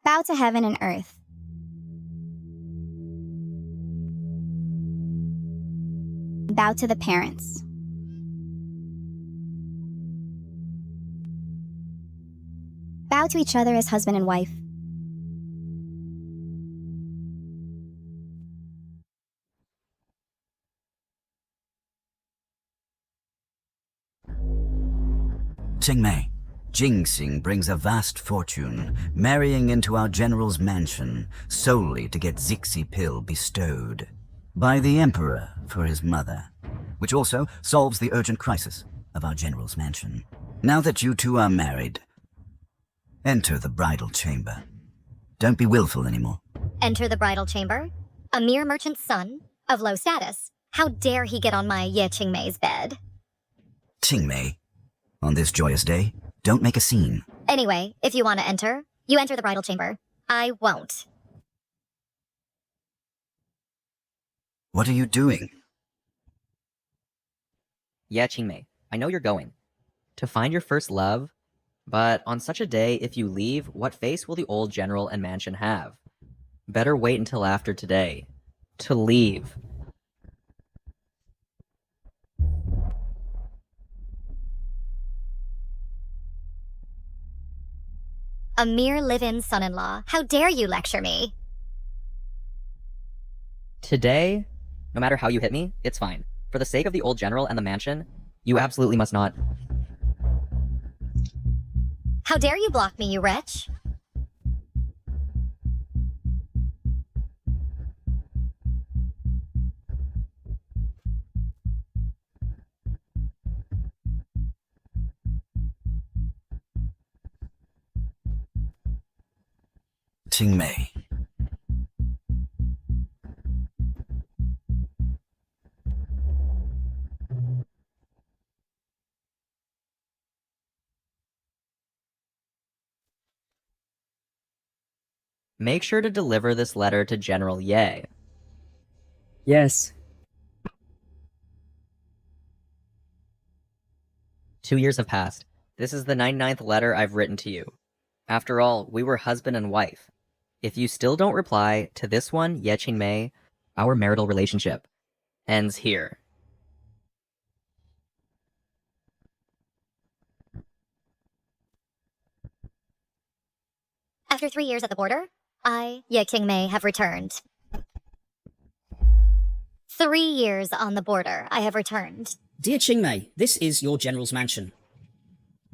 Bow to heaven and earth. Bow to the parents. Bow to each other as husband and wife. Qingmei, Jingxing brings a vast fortune, marrying into our general's mansion solely to get Zixi pill bestowed by the emperor for his mother, which also solves the urgent crisis of our general's mansion. Now that you two are married, enter the bridal chamber. Don't be willful anymore. Enter the bridal chamber? A mere merchant's son? Of low status? How dare he get on my Ye Qingmei's bed? Qingmei, on this joyous day, don't make a scene. Anyway, if you want to enter, you enter the bridal chamber. I won't. What are you doing? Yeah, Qingmei, I know you're going. To find your first love, but on such a day, if you leave, what face will the old general and mansion have? Better wait until after today. To leave. A mere live-in son-in-law. How dare you lecture me? Today, no matter how you hit me, it's fine. For the sake of the old general and the mansion, you absolutely must not. How dare you block me, you wretch? Qingmei. Make sure to deliver this letter to General Ye. Yes. 2 years have passed. This is the 99th letter I've written to you. After all, we were husband and wife. If you still don't reply to this one, Ye Qingmei, our marital relationship ends here. After 3 years at the border, I, Ye Qingmei, have returned. 3 years on the border, I have returned. Dear Qingmei, this is your general's mansion.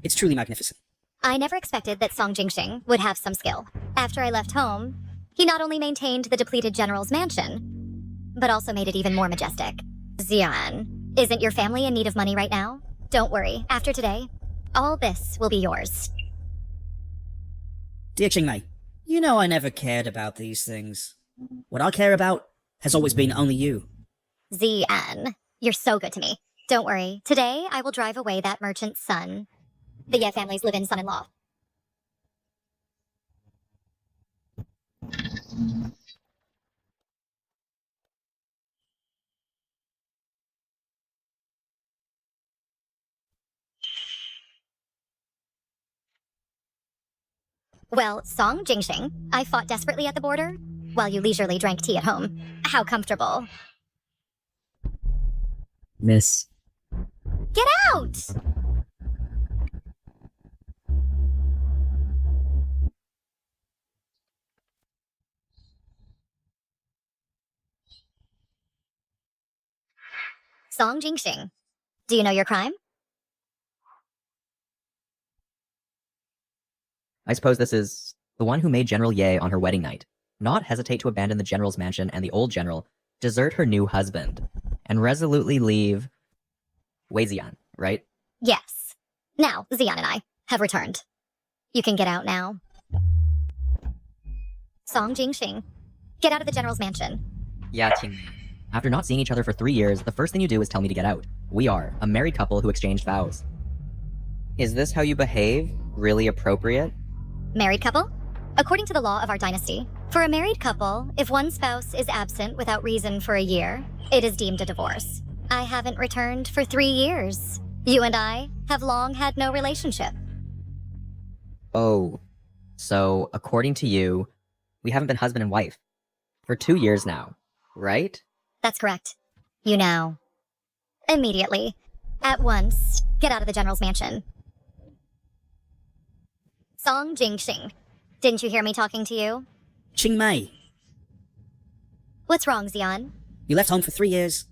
It's truly magnificent. I never expected that Song Jingxing would have some skill. After I left home, he not only maintained the depleted general's mansion, but also made it even more majestic. Xian, isn't your family in need of money right now? Don't worry, after today, all this will be yours. Dear Qingmei, you know I never cared about these things. What I care about has always been only you. Xian, you're so good to me. Don't worry, today I will drive away that merchant's son, the Ye family's live-in son-in-law. Well, Song Jingxing, I fought desperately at the border, while you leisurely drank tea at home. How comfortable. Miss. Get out! Song Jingxing, do you know your crime? I suppose this is the one who made General Ye on her wedding night not hesitate to abandon the general's mansion and the old general, desert her new husband, and resolutely leave Wei Xian, right? Yes. Now, Xian and I have returned. You can get out now. Song Jingxing, get out of the general's mansion. Yeah, Qingmei. After not seeing each other for 3 years, the first thing you do is tell me to get out. We are a married couple who exchanged vows. Is this how you behave? Really appropriate? Married couple? According to the law of our dynasty, for a married couple, if one spouse is absent without reason for a year, it is deemed a divorce. I haven't returned for 3 years. You and I have long had no relationship. Oh, So, according to you, we haven't been husband and wife for 2 years now, right? That's correct. You now. Immediately. At once. Get out of the General's mansion. Song Jingxing. Didn't you hear me talking to you? Qingmei, What's wrong, Xian? you left home for 3 years.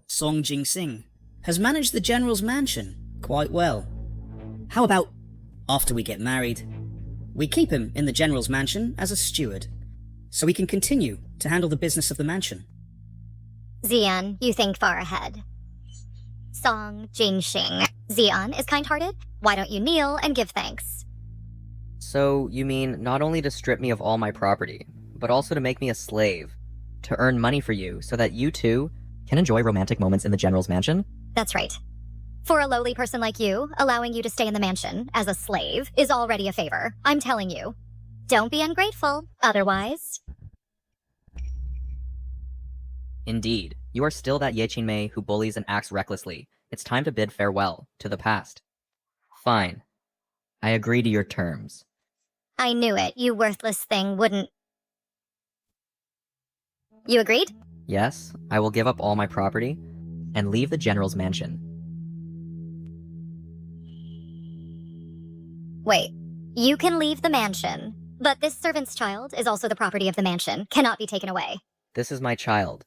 Song Jingxing has managed the General's mansion quite well. How about, after we get married, we keep him in the General's mansion as a steward, so he can continue to handle the business of the mansion? Xian, you think far ahead. Song Jingxing. Xian is kind-hearted. Why don't you kneel and give thanks? So, you mean not only to strip me of all my property, but also to make me a slave, to earn money for you so that you too can enjoy romantic moments in the General's mansion? That's right. For a lowly person like you, allowing you to stay in the mansion as a slave is already a favor. I'm telling you. Don't be ungrateful, otherwise... Indeed, you are still that Ye Qingmei who bullies and acts recklessly. It's time to bid farewell to the past. Fine. I agree to your terms. I knew it, you worthless thing wouldn't... You agreed? Yes, I will give up all my property and leave the General's mansion. Wait, you can leave the mansion, but this servant's child is also the property of the mansion, cannot be taken away. This is my child.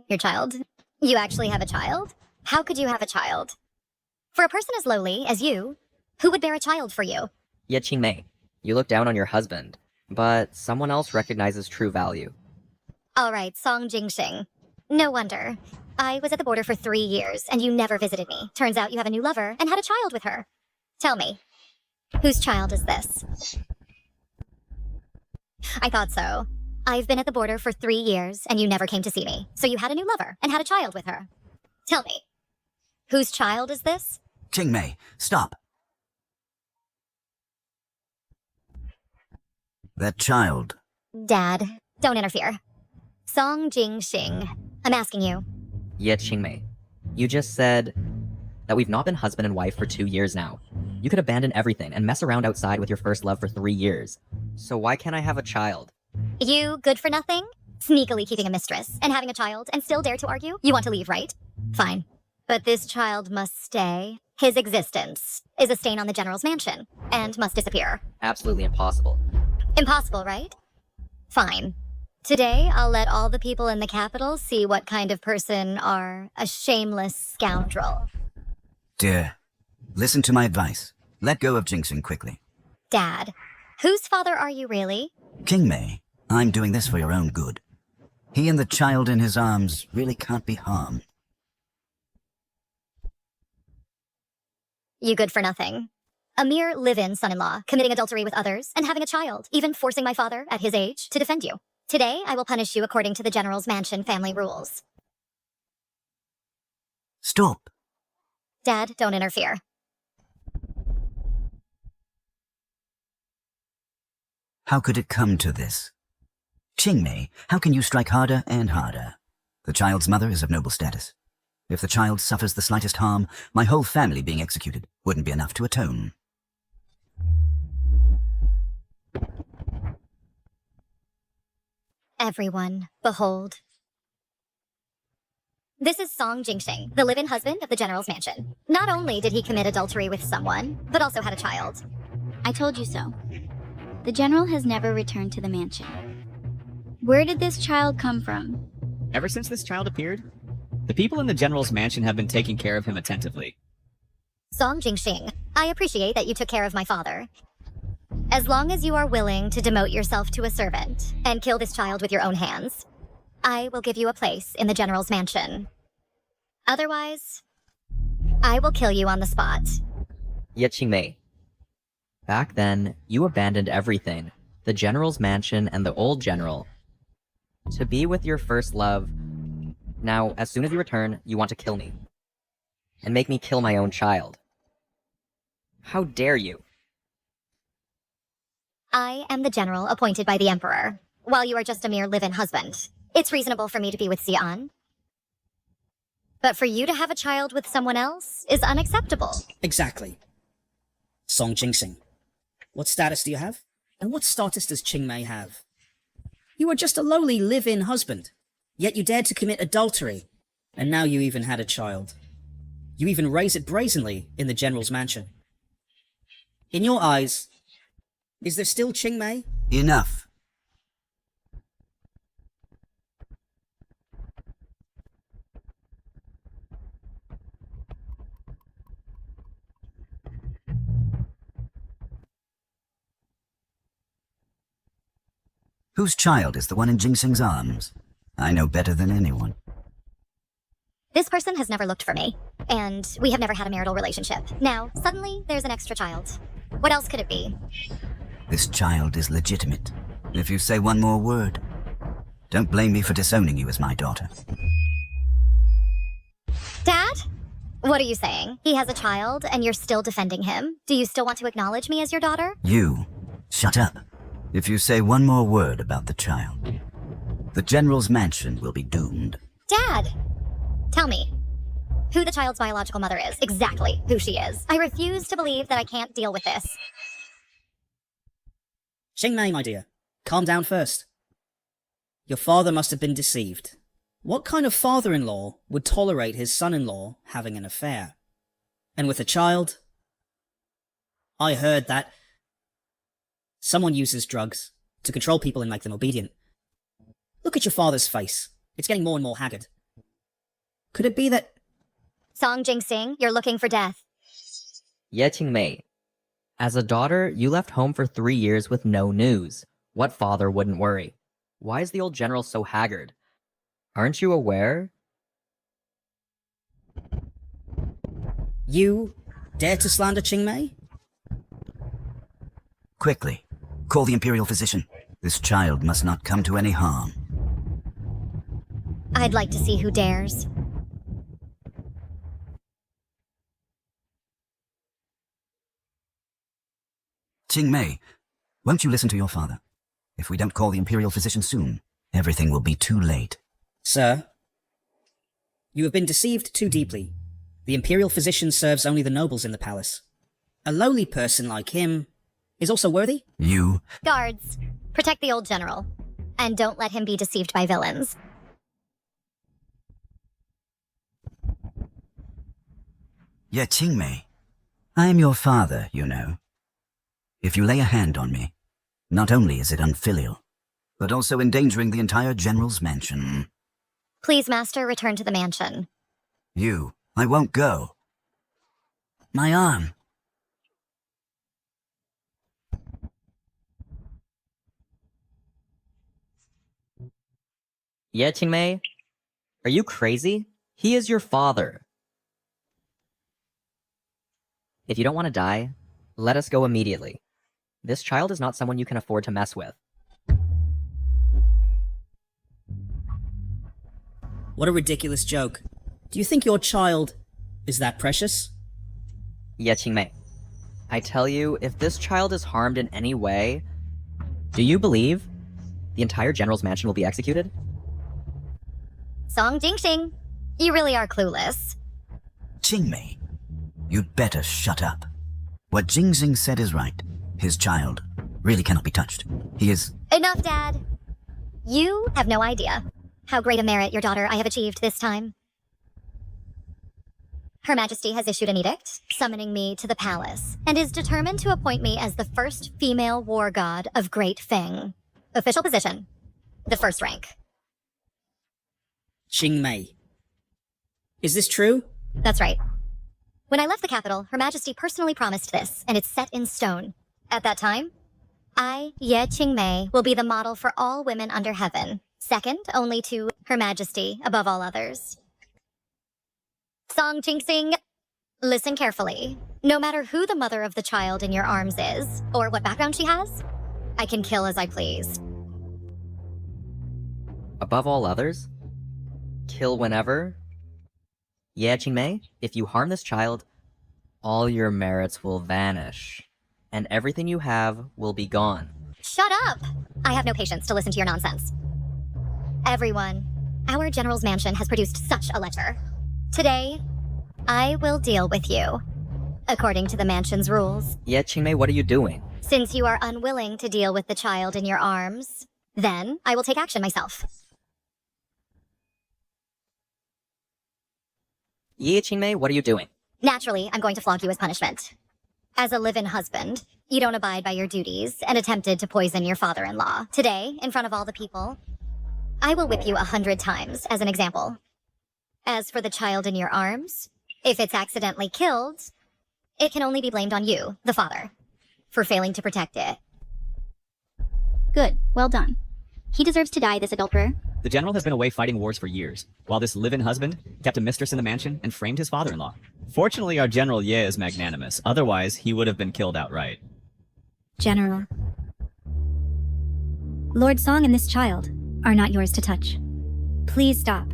Your child? You actually have a child? How could you have a child? For a person as lowly as you, who would bear a child for you? Ye Qingmei, you look down on your husband, but someone else recognizes true value. All right, Song Jingxing. No wonder. I was at the border for 3 years, and you never visited me. Turns out you have a new lover and had a child with her. Tell me, whose child is this? I thought so. I've been at the border for 3 years, and you never came to see me. So you had a new lover and had a child with her. Tell me, whose child is this? Qingmei, stop. That child. Dad, don't interfere. Song Jingxing, I'm asking you. Ye Qingmei, you just said that we've not been husband and wife for 2 years now. You could abandon everything and mess around outside with your first love for 3 years. So why can't I have a child? You good for nothing? Sneakily keeping a mistress and having a child and still dare to argue? You want to leave, right? Fine. But this child must stay. His existence is a stain on the General's mansion and must disappear. Absolutely impossible. Impossible, right? Fine. Today, I'll let all the people in the capital see what kind of person are a shameless scoundrel. Dear, listen to my advice. Let go of Jingxing quickly. Dad, whose father are you really? Qingmei, I'm doing this for your own good. He and the child in his arms really can't be harmed. You good for nothing. A mere live-in son-in-law, committing adultery with others, and having a child, even forcing my father, at his age, to defend you. Today, I will punish you according to the General's mansion family rules. Stop. Dad, don't interfere. How could it come to this? Qingmei, how can you strike harder and harder? The child's mother is of noble status. If the child suffers the slightest harm, my whole family being executed wouldn't be enough to atone. Everyone, behold. This is Song Jingxing, the live-in husband of the General's mansion. Not only did he commit adultery with someone, but also had a child. I told you so. The General has never returned to the mansion. Where did this child come from? Ever since this child appeared, the people in the General's mansion have been taking care of him attentively. Song Jingxing, I appreciate that you took care of my father. As long as you are willing to demote yourself to a servant and kill this child with your own hands, I will give you a place in the General's mansion. Otherwise, I will kill you on the spot. Ye Qingmei, back then, you abandoned everything, the General's mansion and the old General, to be with your first love. Now, as soon as you return, you want to kill me. And make me kill my own child. How dare you? I am the General appointed by the Emperor, while you are just a mere live-in husband. It's reasonable for me to be with Xian. But for you to have a child with someone else is unacceptable. Exactly. Song Jingxing, What status do you have? And what status does Qingmei have? You are just a lowly live-in husband, yet you dared to commit adultery, and now you even had a child. You even raise it brazenly in the General's mansion. In your eyes, is there still Qingmei? Enough. Whose child is the one in Jingsing's arms? I know better than anyone. This person has never looked for me, and we have never had a marital relationship. Now, suddenly, there's an extra child. What else could it be? This child is legitimate. If you say one more word, don't blame me for disowning you as my daughter. Dad? What are you saying? He has a child, and you're still defending him? Do you still want to acknowledge me as your daughter? You, shut up. If you say one more word about the child, the General's mansion will be doomed. Dad! Tell me, who the child's biological mother is, exactly who she is. I refuse to believe that I can't deal with this. Qingmei, my dear, calm down first. Your father must have been deceived. What kind of father-in-law would tolerate his son-in-law having an affair? And with a child? I heard that someone uses drugs to control people and make them obedient. Look at your father's face. It's getting more and more haggard. Could it be that... Song Jingsing, you're looking for death. Ye Qingmei, as a daughter, you left home for 3 years with no news. What father wouldn't worry? Why is the old general so haggard? Aren't you aware? You dare to slander Qingmei? Quickly, call the Imperial Physician. This child must not come to any harm. I'd like to see who dares. Qingmei, won't you listen to your father? If we don't call the Imperial Physician soon, everything will be too late. Sir, you have been deceived too deeply. The Imperial Physician serves only the nobles in the palace. A lowly person like him is also worthy? You... Guards, protect the old general. And don't let him be deceived by villains. Ye Qingmei, I am your father, you know. If you lay a hand on me, not only is it unfilial, but also endangering the entire General's mansion. Please, Master, return to the mansion. You, I won't go. My arm. Ye Qingmei, are you crazy? He is your father. If you don't want to die, let us go immediately. This child is not someone you can afford to mess with. What a ridiculous joke. Do you think your child is that precious? Ye Qingmei, I tell you, if this child is harmed in any way, do you believe the entire General's mansion will be executed? Song Jingxing, you really are clueless. Qingmei, you'd better shut up. What Jingxing said is right. His child really cannot be touched. He is... Enough, Dad. You have no idea how great a merit your daughter I have achieved this time. Her Majesty has issued an edict summoning me to the palace and is determined to appoint me as the first female war god of Great Feng. Official position, the first rank. Qingmei. Is this true? That's right. When I left the capital, Her Majesty personally promised this, and it's set in stone. At that time, I, Ye Qingmei, will be the model for all women under heaven, second only to Her Majesty above all others. Song Jingxing, listen carefully. No matter who the mother of the child in your arms is, or what background she has, I can kill as I please. Above all others? Kill whenever? Ye Qingmei, if you harm this child, all your merits will vanish, and everything you have will be gone. Shut up! I have no patience to listen to your nonsense. Everyone, our General's mansion has produced such a letter. Today, I will deal with you, according to the mansion's rules. Ye Qingmei, what are you doing? Since you are unwilling to deal with the child in your arms, then I will take action myself. Yi Qingmei, what are you doing? Naturally, I'm going to flog you as punishment. As a live-in husband, you don't abide by your duties and attempted to poison your father-in-law. Today, in front of all the people, I will whip you 100 times as an example. As for the child in your arms, if it's accidentally killed, it can only be blamed on you, the father, for failing to protect it. Good. Well done. He deserves to die, this adulterer. The general has been away fighting wars for years, while this live-in husband kept a mistress in the mansion and framed his father-in-law. Fortunately, our General Ye is magnanimous. Otherwise, he would have been killed outright. General. Lord Song and this child are not yours to touch. Please stop.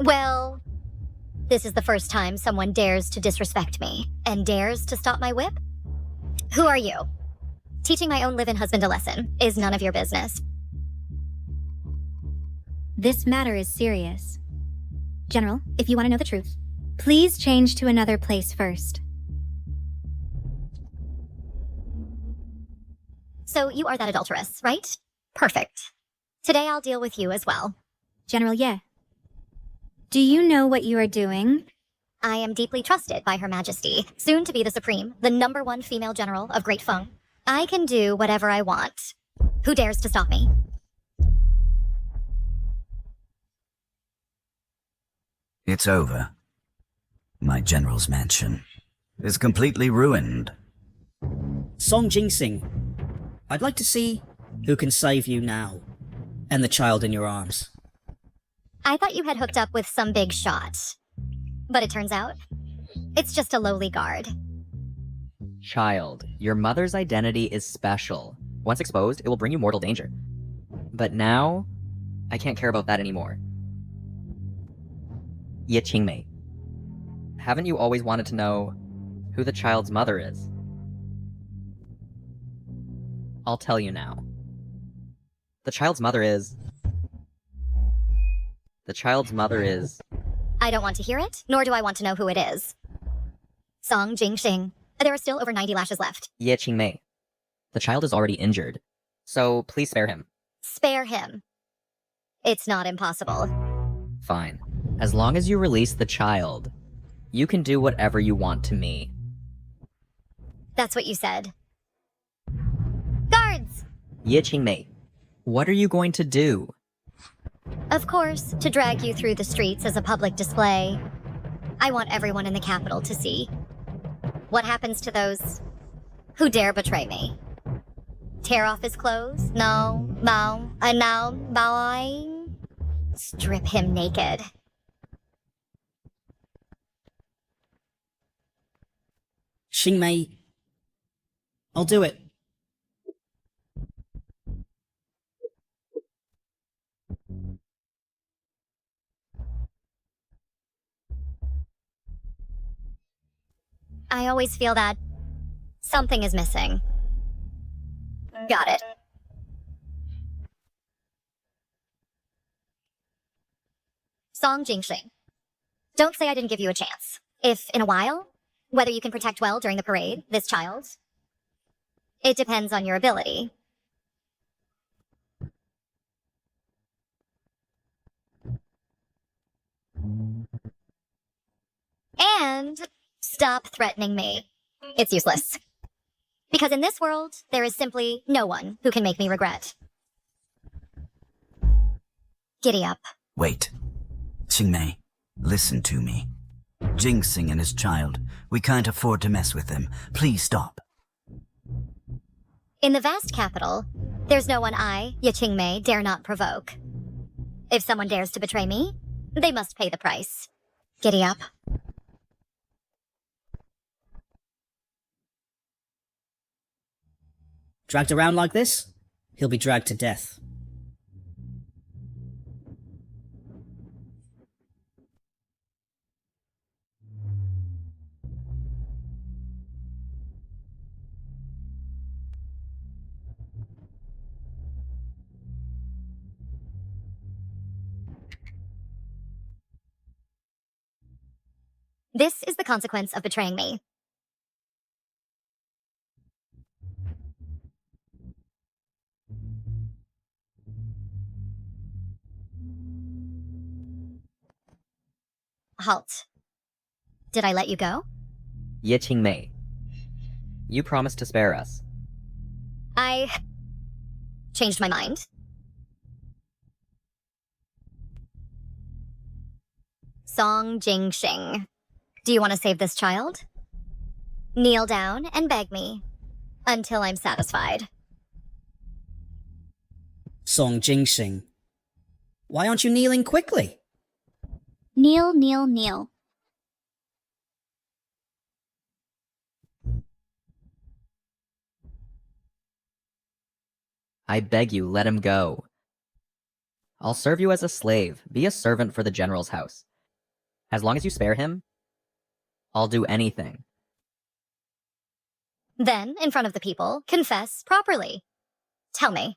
Well, this is the first time someone dares to disrespect me and dares to stop my whip? Who are you? Teaching my own live-in husband a lesson is none of your business. This matter is serious. General, if you want to know the truth, please change to another place first. So you are that adulteress, right? Perfect. Today I'll deal with you as well. General Ye, do you know what you are doing? I am deeply trusted by Her Majesty, soon to be the Supreme, the #1 female general of Great Feng. I can do whatever I want. Who dares to stop me? It's over. My general's mansion is completely ruined. Song Jingsing, I'd like to see who can save you now, and the child in your arms. I thought you had hooked up with some big shot. But it turns out, it's just a lowly guard. Child, your mother's identity is special. Once exposed, it will bring you mortal danger. But now, I can't care about that anymore. Ye Qingmei, haven't you always wanted to know who the child's mother is? I'll tell you now. The child's mother is... I don't want to hear it, nor do I want to know who it is. Song Jingxing. There are still over 90 lashes left. Ye Qingmei. The child is already injured, so please spare him. Spare him. It's not impossible. Fine. As long as you release the child, you can do whatever you want to me. That's what you said. Guards! Ye Qingmei, what are you going to do? Of course, to drag you through the streets as a public display. I want everyone in the capital to see. What happens to those who dare betray me? Tear off his clothes? No, and now, bowing. Strip him naked. Xingmei, I'll do it. I always feel that something is missing. Got it. Song Jingxing. Don't say I didn't give you a chance. If, in a while, whether you can protect well during the parade, this child, it depends on your ability. And stop threatening me. It's useless. Because in this world, there is simply no one who can make me regret. Giddy up. Wait. Qingmei, listen to me. Jingsing and his child, we can't afford to mess with them. Please stop. In the vast capital, there's no one I, Ye Qingmei, dare not provoke. If someone dares to betray me, they must pay the price. Giddy up. Dragged around like this, he'll be dragged to death. This is the consequence of betraying me. Halt. Did I let you go? Ye Qingmei, you promised to spare us. I changed my mind. Song Jingxing. Do you want to save this child? Kneel down and beg me until I'm satisfied. Song Jingxing. Why aren't you kneeling quickly? Kneel, kneel, kneel. I beg you, let him go. I'll serve you as a slave. Be a servant for the general's house. As long as you spare him, I'll do anything. Then, in front of the people, confess properly. Tell me,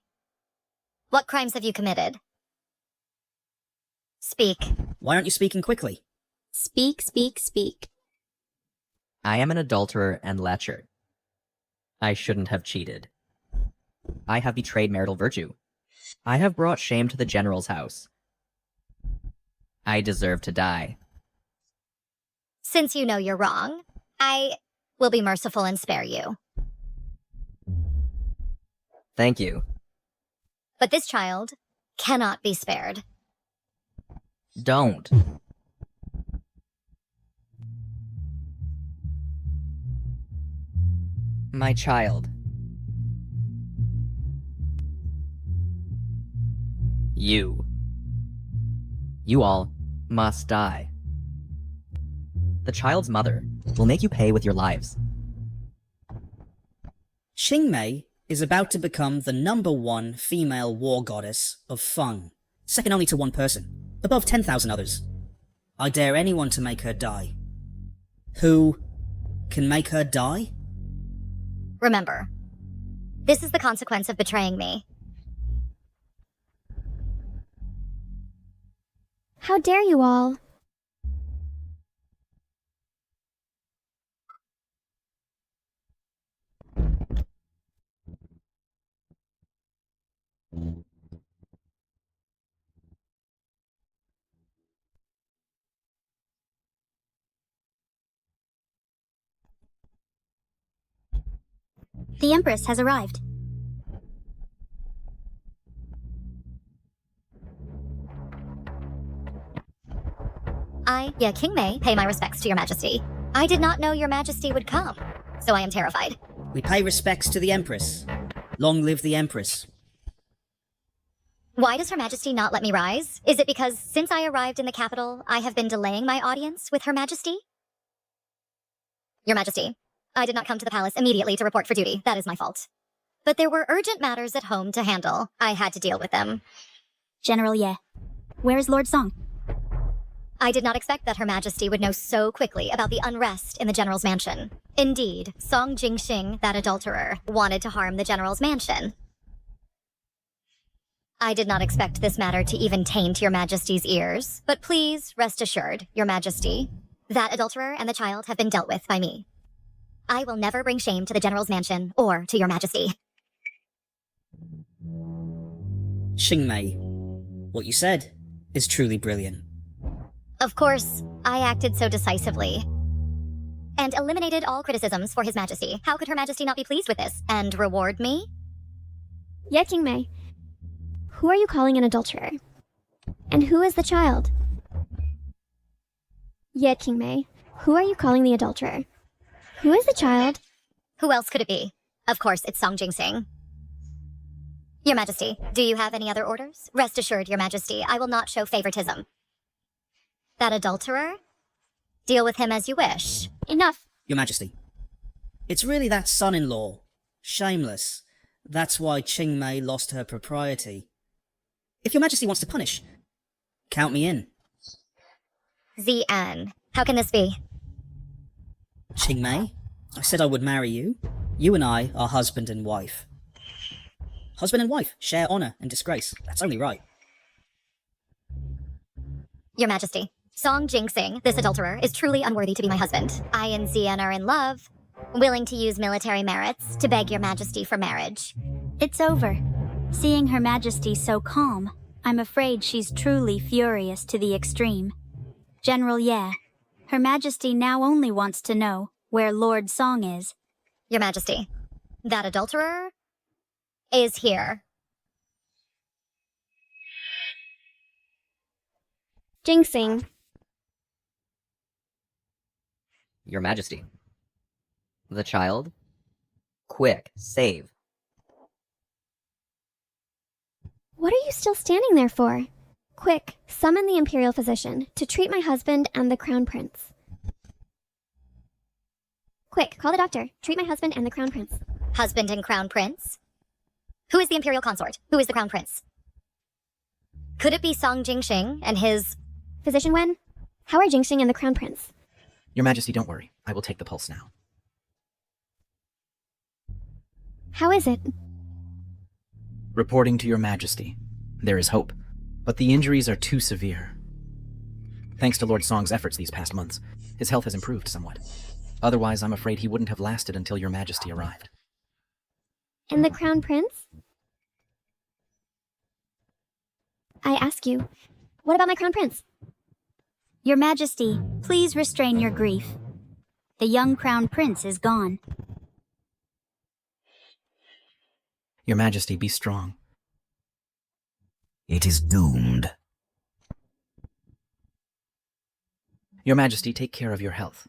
what crimes have you committed? Speak. Why aren't you speaking quickly? Speak, speak, speak. I am an adulterer and lecher. I shouldn't have cheated. I have betrayed marital virtue. I have brought shame to the general's house. I deserve to die. Since you know you're wrong, I will be merciful and spare you. Thank you. But this child cannot be spared. Don't. My child. You all must die. The child's mother will make you pay with your lives. Qingmei is about to become the #1 female war goddess of fun, second only to one person, above 10,000 others. I dare anyone to make her die. Who can make her die? Remember, this is the consequence of betraying me. How dare you all? The Empress has arrived. I, Qingmei, pay my respects to your majesty. I did not know your majesty would come, so I am terrified. We pay respects to the Empress. Long live the Empress. Why does her majesty not let me rise? Is it because since I arrived in the capital, I have been delaying my audience with her majesty? Your majesty, I did not come to the palace immediately to report for duty. That is my fault. But there were urgent matters at home to handle. I had to deal with them. General Ye. Where is Lord Song? I did not expect that her majesty would know so quickly about the unrest in the general's mansion. Indeed, Song Jingxing, that adulterer, wanted to harm the general's mansion. I did not expect this matter to even taint your majesty's ears, but please rest assured, your majesty, that adulterer and the child have been dealt with by me. I will never bring shame to the general's mansion or to your majesty. Qingmei, what you said is truly brilliant. Of course, I acted so decisively and eliminated all criticisms for his majesty. How could her majesty not be pleased with this and reward me? Ye Qingmei. Who are you calling an adulterer? And who is the child? Ye Qingmei. Who are you calling the adulterer? Who is the child? Who else could it be? Of course, it's Song Jingxing. Your majesty, do you have any other orders? Rest assured, your majesty, I will not show favoritism. That adulterer? Deal with him as you wish. Enough. Your Majesty, it's really that son-in-law. Shameless. That's why Qingmei lost her propriety. If your Majesty wants to punish, count me in. ZN. How can this be? Qingmei, I said I would marry you. You and I are husband and wife. Husband and wife share honor and disgrace. That's only right. Your majesty, Song Jingsing, this adulterer, is truly unworthy to be my husband. I and Xian are in love, willing to use military merits to beg your majesty for marriage. It's over. Seeing Her Majesty so calm, I'm afraid she's truly furious to the extreme. General Ye, Her Majesty now only wants to know where Lord Song is. Your majesty, that adulterer is here. Jinxing. Your Majesty. The child? Quick, save. What are you still standing there for? Quick, summon the Imperial Physician to treat my husband and the Crown Prince. Quick, call the doctor. Treat my husband and the Crown Prince. Husband and Crown Prince? Who is the Imperial Consort? Who is the Crown Prince? Could it be Song Jingxing and his... Physician Wen? How are Jinxing and the Crown Prince? Your Majesty, don't worry. I will take the pulse now. How is it? Reporting to Your Majesty. There is hope, but the injuries are too severe. Thanks to Lord Song's efforts these past months, his health has improved somewhat. Otherwise, I'm afraid he wouldn't have lasted until Your Majesty arrived. And the Crown Prince? I ask you, what about my Crown Prince? Your Majesty, please restrain your grief. The young Crown Prince is gone. Your Majesty, be strong. It is doomed. Your Majesty, take care of your health.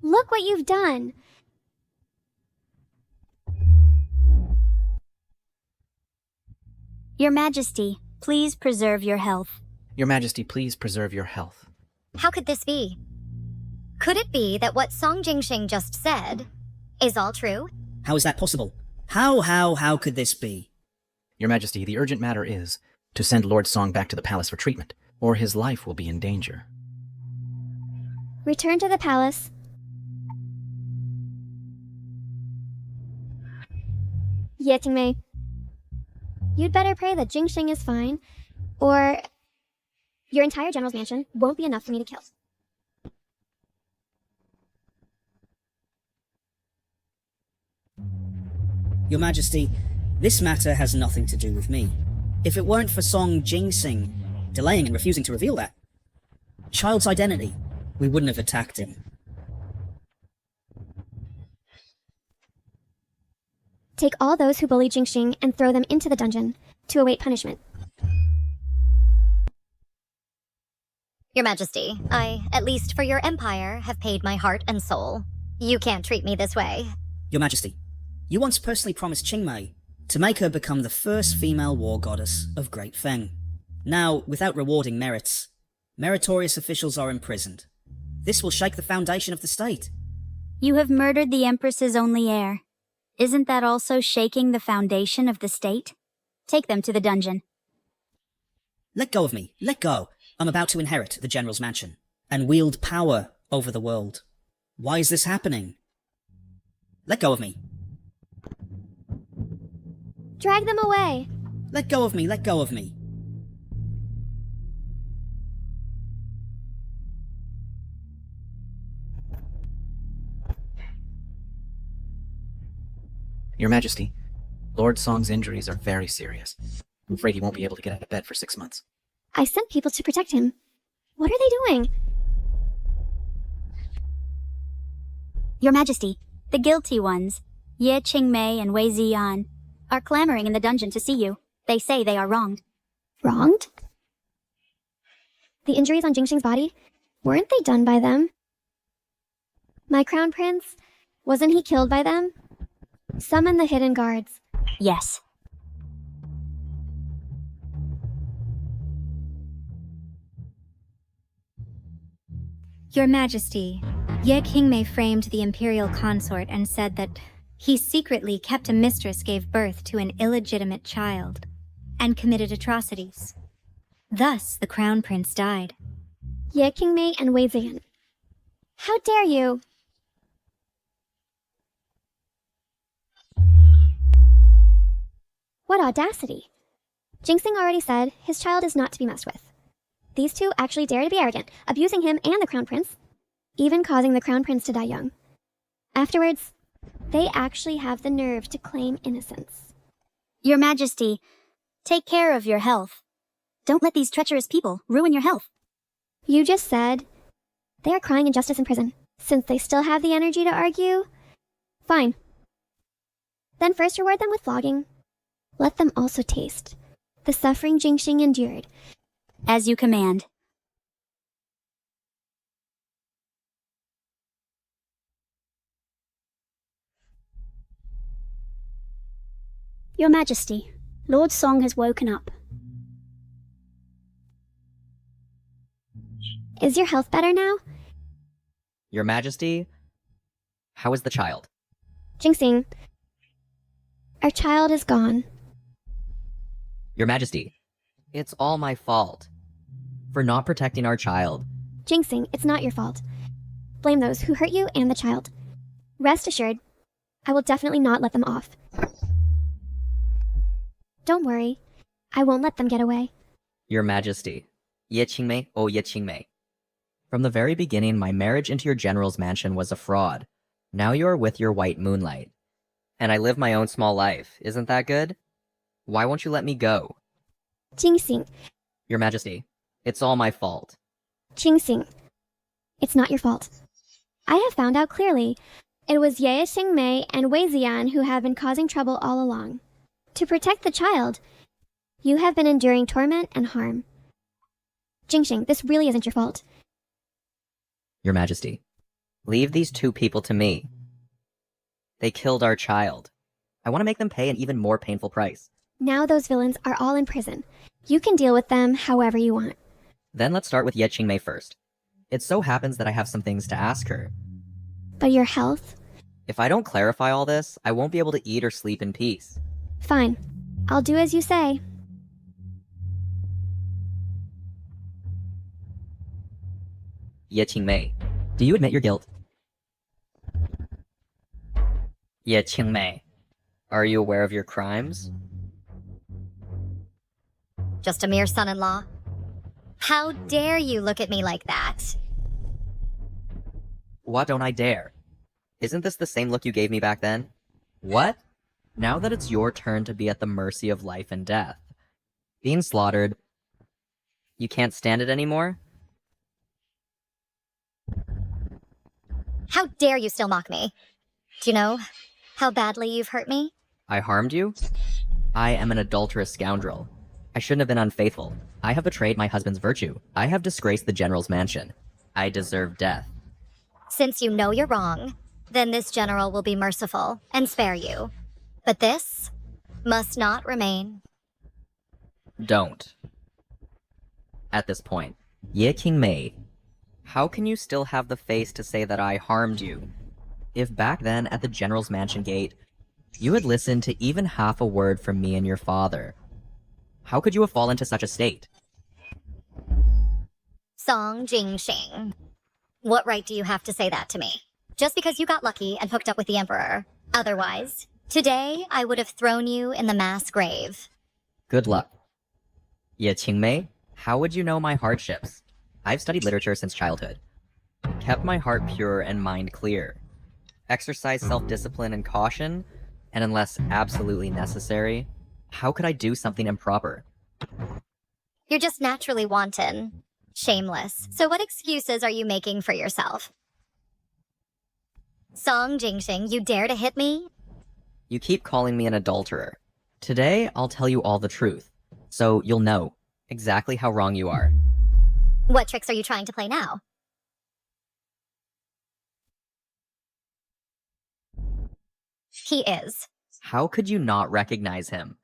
Look what you've done! Your Majesty, please preserve your health. Your Majesty, please preserve your health. How could this be? Could it be that what Song Jingxing just said is all true? How is that possible? How could this be? Your Majesty, the urgent matter is to send Lord Song back to the palace for treatment, or his life will be in danger. Return to the palace. Yetingmei, you'd better pray that Jingxing is fine, or your entire general's mansion won't be enough for me to kill. Your Majesty, this matter has nothing to do with me. If it weren't for Song Jingxing delaying and refusing to reveal that child's identity, we wouldn't have attacked him. Take all those who bully Jingxing and throw them into the dungeon to await punishment. Your Majesty, I, at least for your empire, have paid my heart and soul. You can't treat me this way. Your Majesty, you once personally promised Qingmei to make her become the first female war goddess of Great Feng. Now, without rewarding merits, meritorious officials are imprisoned. This will shake the foundation of the state. You have murdered the Empress's only heir. Isn't that also shaking the foundation of the state? Take them to the dungeon. Let go of me. Let go. I'm about to inherit the General's mansion and wield power over the world. Why is this happening? Let go of me. Drag them away! Let go of me. Let go of me. Your Majesty, Lord Song's injuries are very serious. I'm afraid he won't be able to get out of bed for 6 months. I sent people to protect him. What are they doing? Your Majesty, the guilty ones, Ye Qingmei and Wei Ziyan, are clamoring in the dungeon to see you. They say they are wronged. Wronged? The injuries on Jingxing's body, weren't they done by them? My Crown Prince, wasn't he killed by them? Summon the hidden guards. Yes. Your Majesty, Ye Qingmei framed the imperial consort and said that he secretly kept a mistress gave birth to an illegitimate child and committed atrocities. Thus, the Crown Prince died. Ye Qingmei and Wei Ziyan. How dare you? What audacity! Jinxing already said his child is not to be messed with. These two actually dare to be arrogant, abusing him and the Crown Prince, even causing the Crown Prince to die young. Afterwards, they actually have the nerve to claim innocence. Your Majesty, take care of your health. Don't let these treacherous people ruin your health. You just said they are crying injustice in prison. Since they still have the energy to argue, fine. Then first reward them with flogging. Let them also taste the suffering Jingxing endured. As you command. Your Majesty, Lord Song has woken up. Is your health better now? Your Majesty, how is the child? Jingxing, our child is gone. Your Majesty, it's all my fault. For not protecting our child. Jingxing, it's not your fault. Blame those who hurt you and the child. Rest assured, I will definitely not let them off. Don't worry, I won't let them get away. Your Majesty, Ye Qingmei, oh Ye Qingmei. From the very beginning, my marriage into your general's mansion was a fraud. Now you are with your white moonlight. And I live my own small life. Isn't that good? Why won't you let me go? Jingxing, Your Majesty, it's all my fault. Jingxing, it's not your fault. I have found out clearly. It was Ye Xingmei and Wei Ziyan who have been causing trouble all along. To protect the child, you have been enduring torment and harm. Jingxing, this really isn't your fault. Your Majesty, leave these two people to me. They killed our child. I want to make them pay an even more painful price. Now those villains are all in prison. You can deal with them however you want. Then let's start with Ye Qingmei first. It so happens that I have some things to ask her. But your health? If I don't clarify all this, I won't be able to eat or sleep in peace. Fine. I'll do as you say. Ye Qingmei, do you admit your guilt? Ye Qingmei, are you aware of your crimes? Just a mere son-in-law. How dare you look at me like that? What don't I dare? Isn't this the same look you gave me back then? What? Now that it's your turn to be at the mercy of life and death, being slaughtered, you can't stand it anymore? How dare you still mock me? Do you know how badly you've hurt me? I harmed you? I am an adulterous scoundrel. I shouldn't have been unfaithful. I have betrayed my husband's virtue. I have disgraced the general's mansion. I deserve death. Since you know you're wrong, then this general will be merciful and spare you. But this must not remain. Don't. At this point, Ye Qingmei, how can you still have the face to say that I harmed you? If back then at the general's mansion gate, you had listened to even half a word from me and your father, how could you have fallen to such a state? Song Jingxing. What right do you have to say that to me? Just because you got lucky and hooked up with the Emperor. Otherwise, today I would have thrown you in the mass grave. Good luck. Ye Qingmei, how would you know my hardships? I've studied literature since childhood. Kept my heart pure and mind clear. Exercised self-discipline and caution, and unless absolutely necessary, how could I do something improper? You're just naturally wanton. Shameless. So what excuses are you making for yourself? Song Jingxing, you dare to hit me? You keep calling me an adulterer. Today, I'll tell you all the truth, so you'll know exactly how wrong you are. What tricks are you trying to play now? He is. How could you not recognize him?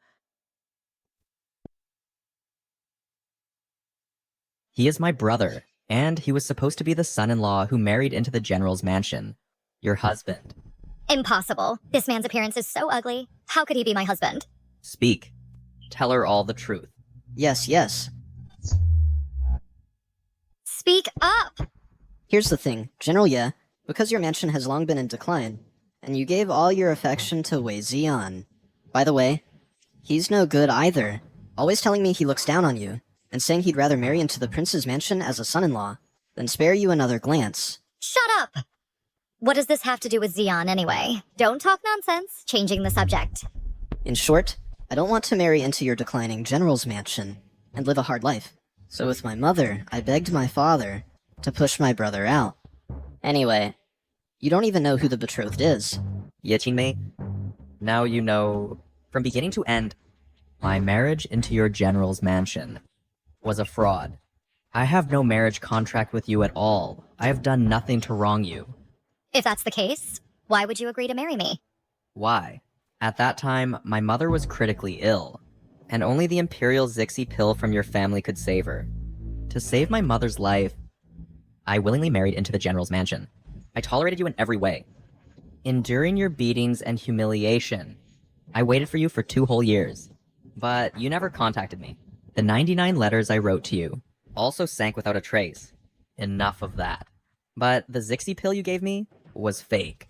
He is my brother, and he was supposed to be the son-in-law who married into the general's mansion. Your husband. Impossible. This man's appearance is so ugly. How could he be my husband? Speak. Tell her all the truth. Yes. Speak up! Here's the thing, General Ye, because your mansion has long been in decline, and you gave all your affection to Wei Ziyan. By the way, He's no good either, always telling me he looks down on you, and saying he'd rather marry into the prince's mansion as a son-in-law than spare you another glance. Shut up! What does this have to do with Xian anyway? Don't talk nonsense. Changing the subject. In short, I don't want to marry into your declining general's mansion and live a hard life. So with my mother, I begged my father to push my brother out. Anyway, you don't even know who the betrothed is. Ye Qingmei, now you know, from beginning to end, my marriage into your general's mansion was a fraud. I have no marriage contract with you at all. I have done nothing to wrong you. If that's the case, why would you agree to marry me? Why? At that time, my mother was critically ill, and only the Imperial Zixi pill from your family could save her. To save my mother's life, I willingly married into the general's mansion. I tolerated you in every way. Enduring your beatings and humiliation, I waited for you for 2 whole years, but you never contacted me. The 99 letters I wrote to you also sank without a trace. Enough of that. But the Zixi pill you gave me was fake.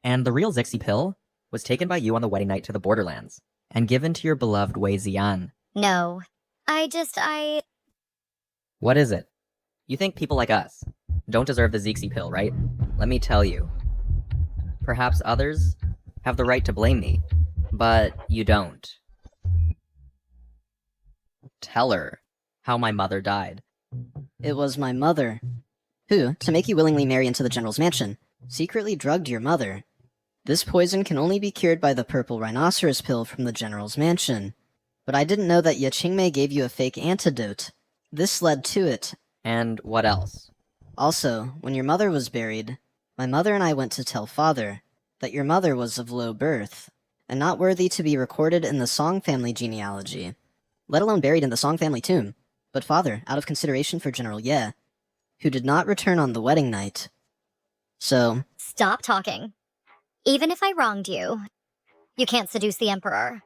And the real Zixi pill was taken by you on the wedding night to the Borderlands and given to your beloved Wei Ziyan. No. What is it? You think people like us don't deserve the Zixi pill, right? Let me tell you. Perhaps others have the right to blame me, but you don't. Tell her how my mother died. It was my mother, who, to make you willingly marry into the general's mansion, secretly drugged your mother. This poison can only be cured by the purple rhinoceros pill from the general's mansion. But I didn't know that Ye Qingmei gave you a fake antidote. This led to it. And what else? Also, when your mother was buried, my mother and I went to tell father that your mother was of low birth, and not worthy to be recorded in the Song family genealogy, let alone buried in the Song family tomb. But father, out of consideration for General Ye, who did not return on the wedding night. So... Stop talking. Even if I wronged you, you can't seduce the Emperor.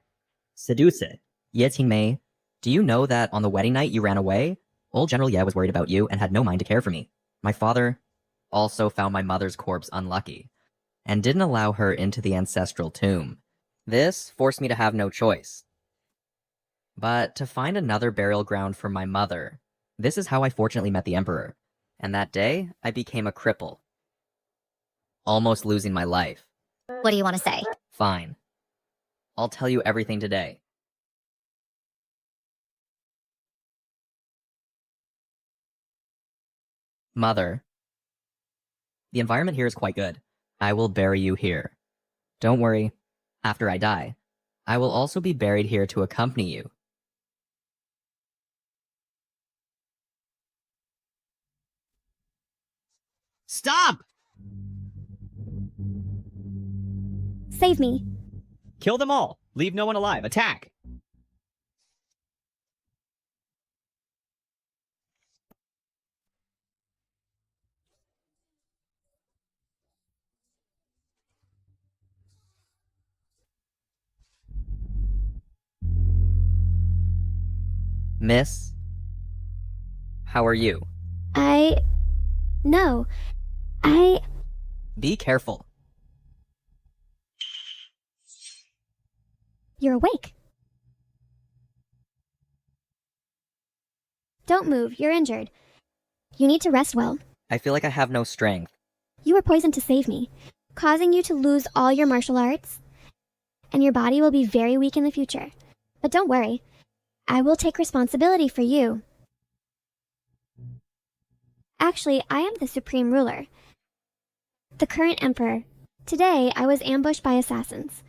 Seduce it. Ye Qingmei, do you know that on the wedding night you ran away? Old General Ye was worried about you and had no mind to care for me. My father also found my mother's corpse unlucky, and didn't allow her into the ancestral tomb. This forced me to have no choice but to find another burial ground for my mother. This is how I fortunately met the Emperor, and that day I became a cripple, almost losing my life. What do you want to say? Fine. I'll tell you everything today. Mother, the environment here is quite good. I will bury you here. Don't worry, after I die, I will also be buried here to accompany you. Stop! Save me. Kill them all. Leave no one alive. Attack! Miss, how are you? No. Be careful. You're awake. Don't move, you're injured. You need to rest well. I feel like I have no strength. You were poisoned to save me, causing you to lose all your martial arts, and your body will be very weak in the future. But don't worry, I will take responsibility for you. Actually, I am the supreme ruler, the current emperor. Today, I was ambushed by assassins.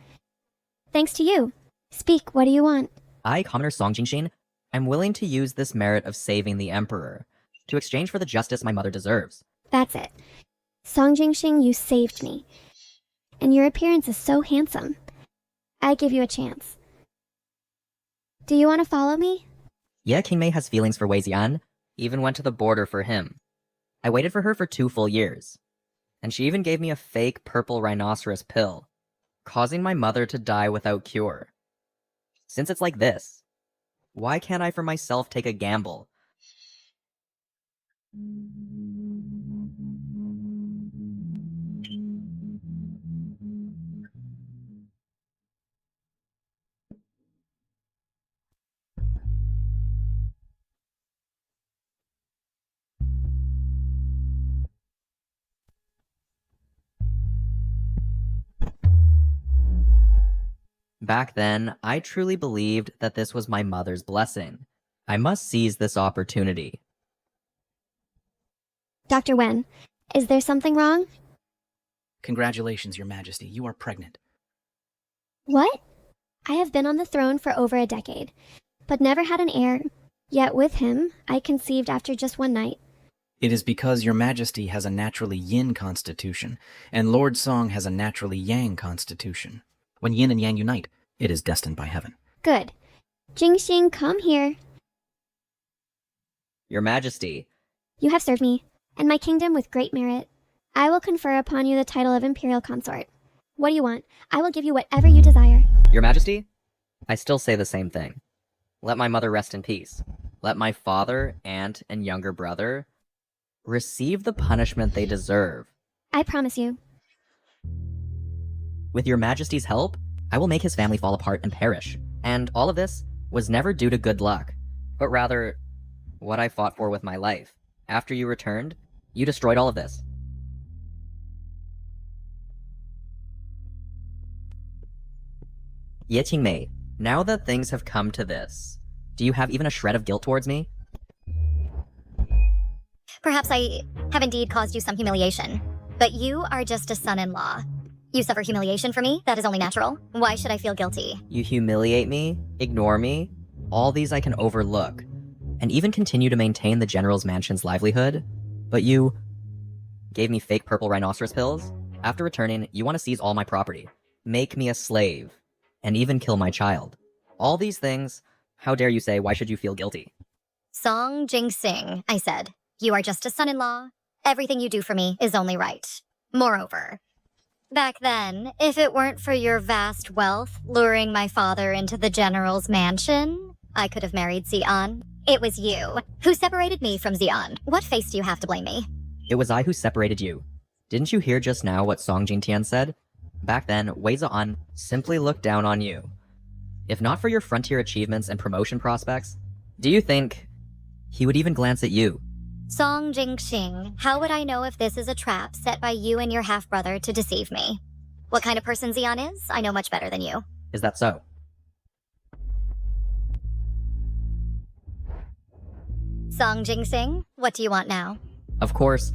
Thanks to you. Speak, what do you want? I, Commoner Song Jingxing, am willing to use this merit of saving the Emperor to exchange for the justice my mother deserves. That's it. Song Jingxing, you saved me. And your appearance is so handsome. I give you a chance. Do you want to follow me? Yeah, Qingmei has feelings for Wei Ziyan, even went to the border for him. I waited for her for 2 full years. And she even gave me a fake purple rhinoceros pill, causing my mother to die without cure. Since it's like this, why can't I for myself take a gamble? Back then, I truly believed that this was my mother's blessing. I must seize this opportunity. Dr. Wen, is there something wrong? Congratulations, Your Majesty. You are pregnant. What? I have been on the throne for over a decade, but never had an heir. Yet with him, I conceived after just one night. It is because Your Majesty has a naturally yin constitution, and Lord Song has a naturally yang constitution. When yin and yang unite, it is destined by heaven. Good. Jingxing, come here. Your Majesty, You have served me, and my kingdom with great merit. I will confer upon you the title of Imperial Consort. What do you want? I will give you whatever you desire. Your Majesty, I still say the same thing. Let my mother rest in peace. Let my father, aunt, and younger brother receive the punishment they deserve. I promise you. With Your Majesty's help, I will make his family fall apart and perish. And all of this was never due to good luck, but rather what I fought for with my life. After you returned, you destroyed all of this. Ye Qingmei, now that things have come to this, do you have even a shred of guilt towards me? Perhaps I have indeed caused you some humiliation, but you are just a son-in-law. You suffer humiliation for me? That is only natural. Why should I feel guilty? You humiliate me, ignore me, all these I can overlook, and even continue to maintain the General's Mansion's livelihood, but you gave me fake purple rhinoceros pills. After returning, you want to seize all my property, make me a slave, and even kill my child. All these things, how dare you say, why should you feel guilty? Song Jing-sing, I said. You are just a son-in-law. Everything you do for me is only right. Moreover, back then, if it weren't for your vast wealth luring my father into the General's mansion, I could have married Xian. It was you who separated me from Xian. What face do you have to blame me? It was I who separated you. Didn't you hear just now what Song Jingtian said? Back then, Wei Za'an simply looked down on you. If not for your frontier achievements and promotion prospects, do you think he would even glance at you? Song Jingxing, how would I know if this is a trap set by you and your half-brother to deceive me? What kind of person Xian is, I know much better than you. Is that so? Song Jing-sing, what do you want now? Of course,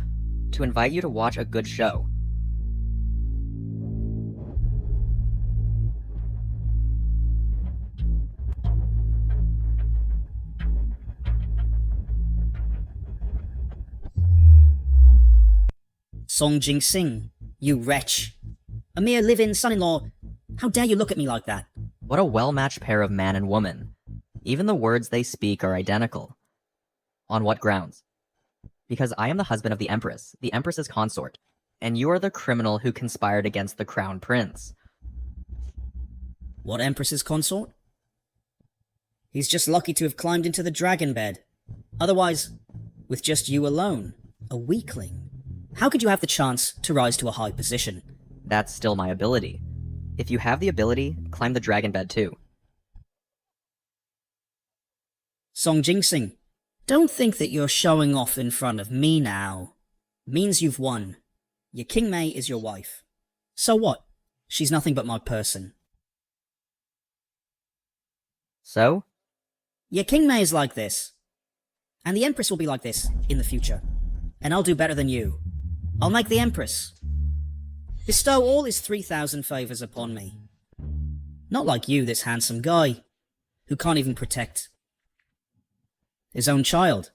to invite you to watch a good show. Song Jing-sing, you wretch. A mere live-in son-in-law. How dare you look at me like that? What a well-matched pair of man and woman. Even the words they speak are identical. On what grounds? Because I am the husband of the Empress's consort, and you are the criminal who conspired against the Crown Prince. What Empress's consort? He's just lucky to have climbed into the dragon bed. Otherwise, with just you alone, a weakling. How could you have the chance to rise to a high position? That's still my ability. If you have the ability, climb the dragon bed too. Song Jing-sing, don't think that you're showing off in front of me now. Means you've won. Your Qingmei is your wife. So what? She's nothing but my person. So? Your Qingmei is like this. And the Empress will be like this in the future. And I'll do better than you. I'll make the Empress bestow all his 3,000 favours upon me. Not like you, this handsome guy, who can't even protect his own child.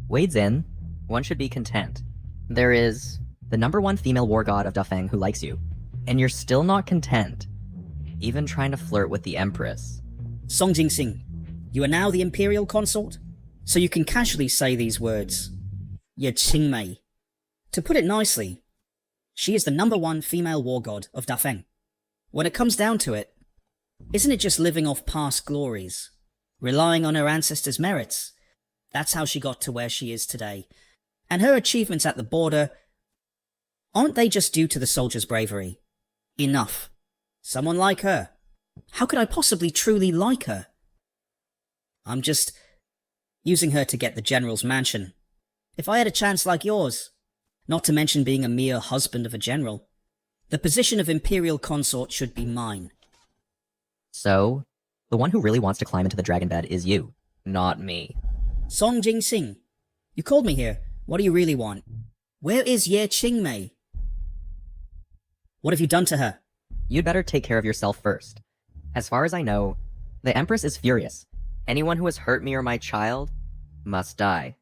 Wei Zin, one should be content. There is the #1 female war god of Dafeng who likes you, and you're still not content, even trying to flirt with the Empress. Song Jing-sing, you are now the Imperial Consort, so you can casually say these words. Ye Qingmei. To put it nicely, she is the #1 female war god of Dafeng. When it comes down to it, isn't it just living off past glories, relying on her ancestors' merits? That's how she got to where she is today. And her achievements at the border, aren't they just due to the soldiers' bravery? Enough. Someone like her. How could I possibly truly like her? I'm just using her to get the General's mansion. If I had a chance like yours, not to mention being a mere husband of a general, The position of Imperial Consort should be mine. So, the one who really wants to climb into the dragon bed is you, not me. Song Jing-sing, you called me here. What do you really want? Where is Ye Qingmei? What have you done to her? You'd better take care of yourself first. As far as I know, the Empress is furious. Anyone who has hurt me or my child must die.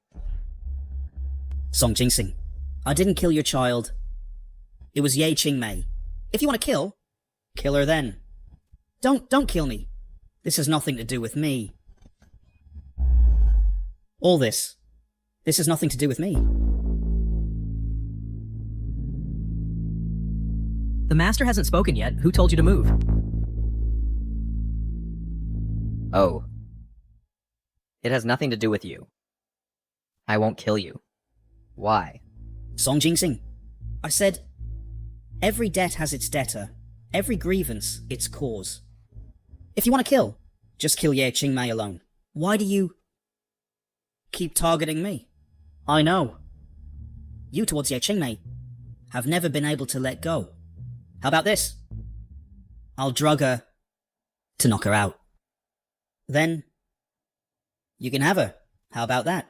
Song Jing-sing, I didn't kill your child. It was Ye Qingmei. If you want to kill her then. Don't kill me. This has nothing to do with me. All this has nothing to do with me. The master hasn't spoken yet. Who told you to move? Oh. It has nothing to do with you. I won't kill you. Why? Song Jing-sing, I said, every debt has its debtor, every grievance its cause. If you want to kill, just kill Ye Qingmei alone. Why do you keep targeting me? I know. You towards Ye Qingmei have never been able to let go. How about this? I'll drug her to knock her out. Then you can have her. How about that?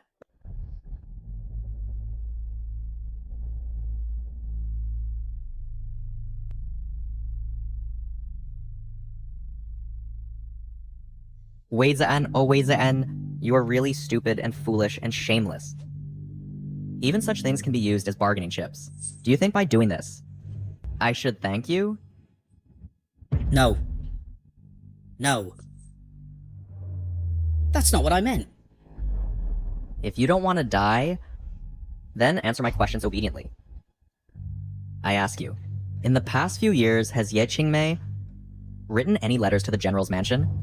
Wei Zi'an, oh Wei Zi'an, you are really stupid and foolish and shameless. Even such things can be used as bargaining chips. Do you think by doing this, I should thank you? No. No. That's not what I meant. If you don't want to die, then answer my questions obediently. I ask you, in the past few years, has Ye Qingmei written any letters to the General's mansion?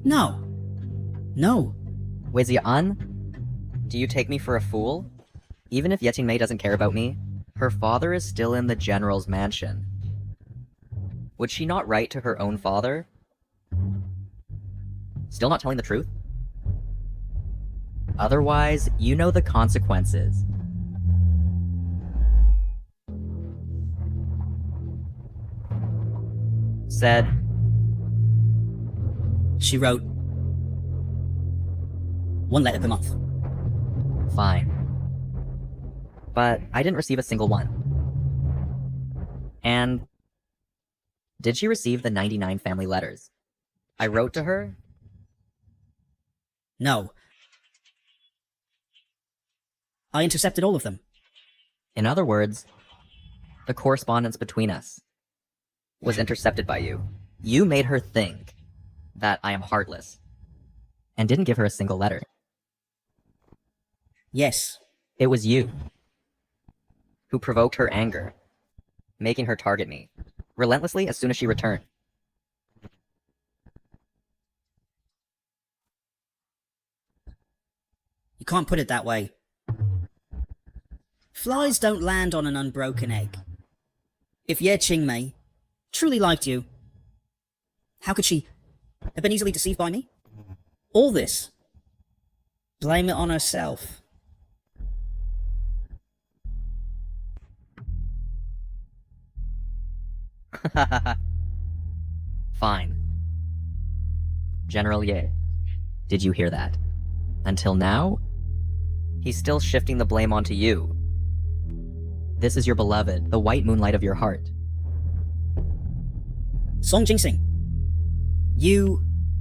No. No. Wei Zi'an, do you take me for a fool? Even if Ye Qingmei doesn't care about me, her father is still in the General's mansion. Would she not write to her own father? Still not telling the truth? Otherwise, you know the consequences. Said, She wrote one letter per month. fine. But I didn't receive a single one. And did she receive the 99 family letters I wrote to her? No. I intercepted all of them. In other words, the correspondence between us was intercepted by you. You made her think that I am heartless and didn't give her a single letter. Yes. It was you who provoked her anger, making her target me relentlessly as soon as she returned. You can't put it that way. Flies don't land on an unbroken egg. If Ye Qingmei truly liked you, how could she have been easily deceived by me? All this. Blame it on herself. Fine. General Ye, did you hear that? Until now, he's still shifting the blame onto you. This is your beloved, the white moonlight of your heart. Song Jing-sing,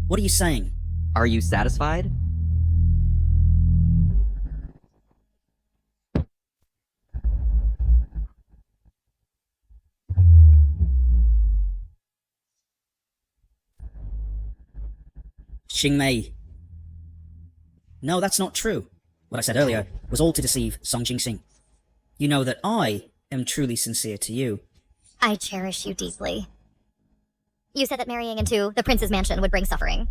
what are you saying? Are you satisfied? Qingmei. No, that's not true. What I said earlier was all to deceive Song Jing-sing. You know that I am truly sincere to you. I cherish you deeply. You said that marrying into the prince's mansion would bring suffering.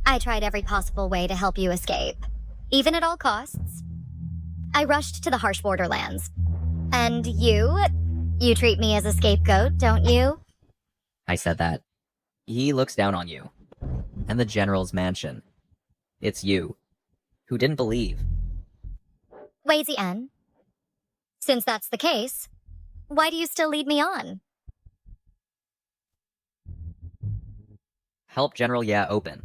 I tried every possible way to help you escape, even at all costs. I rushed to the harsh borderlands. And you treat me as a scapegoat, don't you? I said that. He looks down on you. And the General's mansion. It's you, who didn't believe. Wei Zi'an, Since that's the case, why do you still lead me on? Help General Ye open.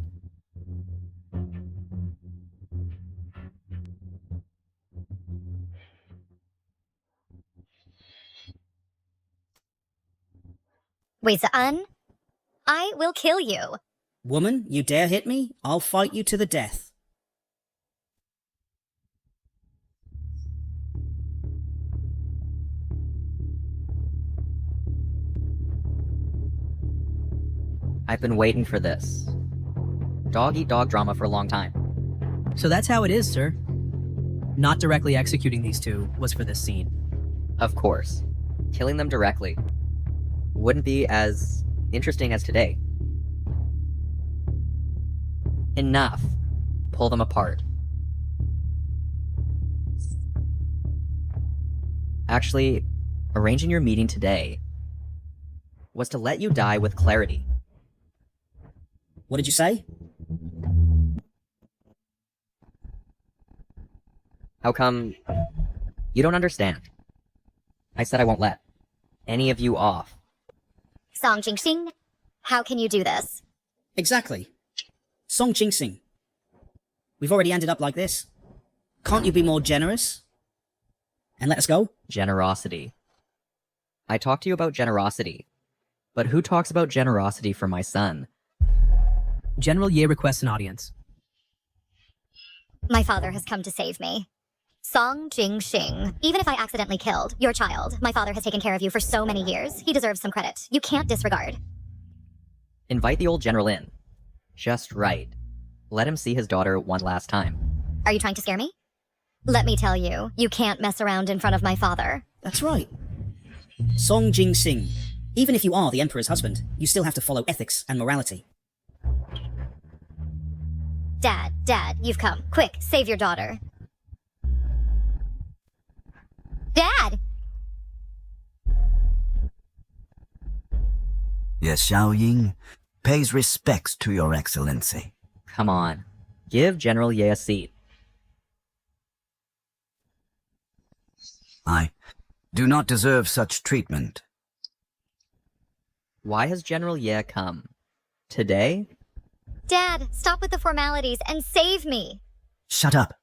Wei-Zan, I will kill you. Woman, you dare hit me? I'll fight you to the death. I've been waiting for this. Dog-eat-dog drama for a long time. So that's how it is, sir. Not directly executing these two was for this scene. Of course. Killing them directly wouldn't be as interesting as today. Enough. Pull them apart. Actually, arranging your meeting today was to let you die with clarity. What did you say? How come you don't understand? I said I won't let any of you off. Song Jingxing, how can you do this? Exactly. Song Jingxing. We've already ended up like this. Can't you be more generous? And let us go? Generosity. I talked to you about generosity. But who talks about generosity for my son? General Ye requests an audience. My father has come to save me. Song Jingxing, even if I accidentally killed your child, my father has taken care of you for so many years. He deserves some credit. You can't disregard. Invite the old general in. Just right. Let him see his daughter one last time. Are you trying to scare me? Let me tell you, you can't mess around in front of my father. That's right. Song Jingxing. Even if you are the Emperor's husband, you still have to follow ethics and morality. Dad, you've come. Quick, save your daughter. Dad! Yes, Xiao Ying pays respects to your excellency. Come on. Give General Ye a seat. I do not deserve such treatment. Why has General Ye come? Today? Dad, stop with the formalities and save me. Shut up.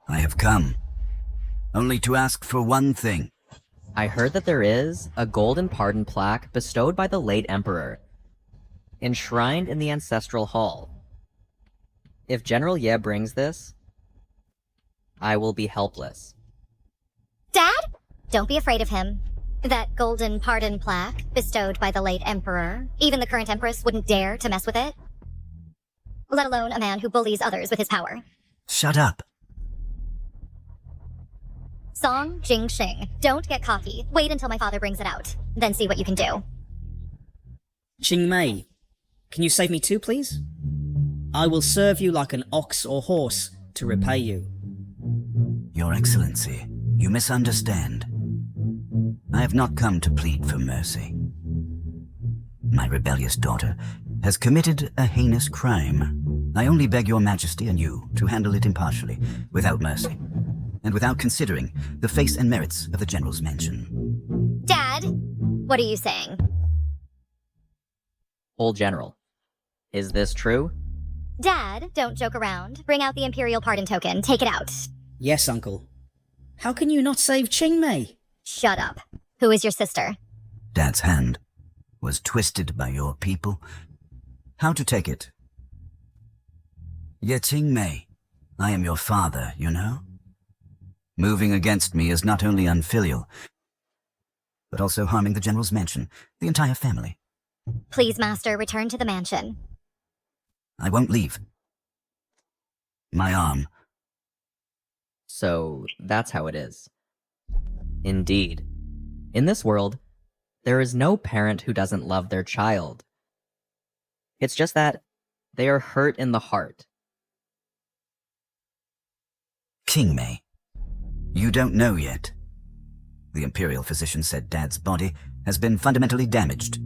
I have come only to ask for one thing. I heard that there is a golden pardon plaque bestowed by the late Emperor, enshrined in the Ancestral Hall. If General Ye brings this, I will be helpless. Dad? Don't be afraid of him. That golden pardon plaque, bestowed by the late Emperor, even the current Empress wouldn't dare to mess with it. Let alone a man who bullies others with his power. Shut up. Song Jingxing, don't get cocky. Wait until my father brings it out. Then see what you can do. Qing Mei, can you save me too, please? I will serve you like an ox or horse to repay you. Your Excellency, you misunderstand. I have not come to plead for mercy. My rebellious daughter has committed a heinous crime. I only beg your Majesty and you to handle it impartially, without mercy, and without considering the face and merits of the General's mansion. Dad, what are you saying? Old General, is this true? Dad, don't joke around. Bring out the Imperial Pardon Token. Take it out. Yes, Uncle. How can you not save Qing Mei? Shut up. Who is your sister? Dad's hand was twisted by your people. How to take it? Ye Qing Mei, I am your father, you know? Moving against me is not only unfilial, but also harming the General's mansion, the entire family. Please, Master, return to the mansion. I won't leave. My arm. So, that's how it is. Indeed. In this world, there is no parent who doesn't love their child. It's just that they are hurt in the heart. Qing Mei, you don't know yet. The Imperial physician said Dad's body has been fundamentally damaged,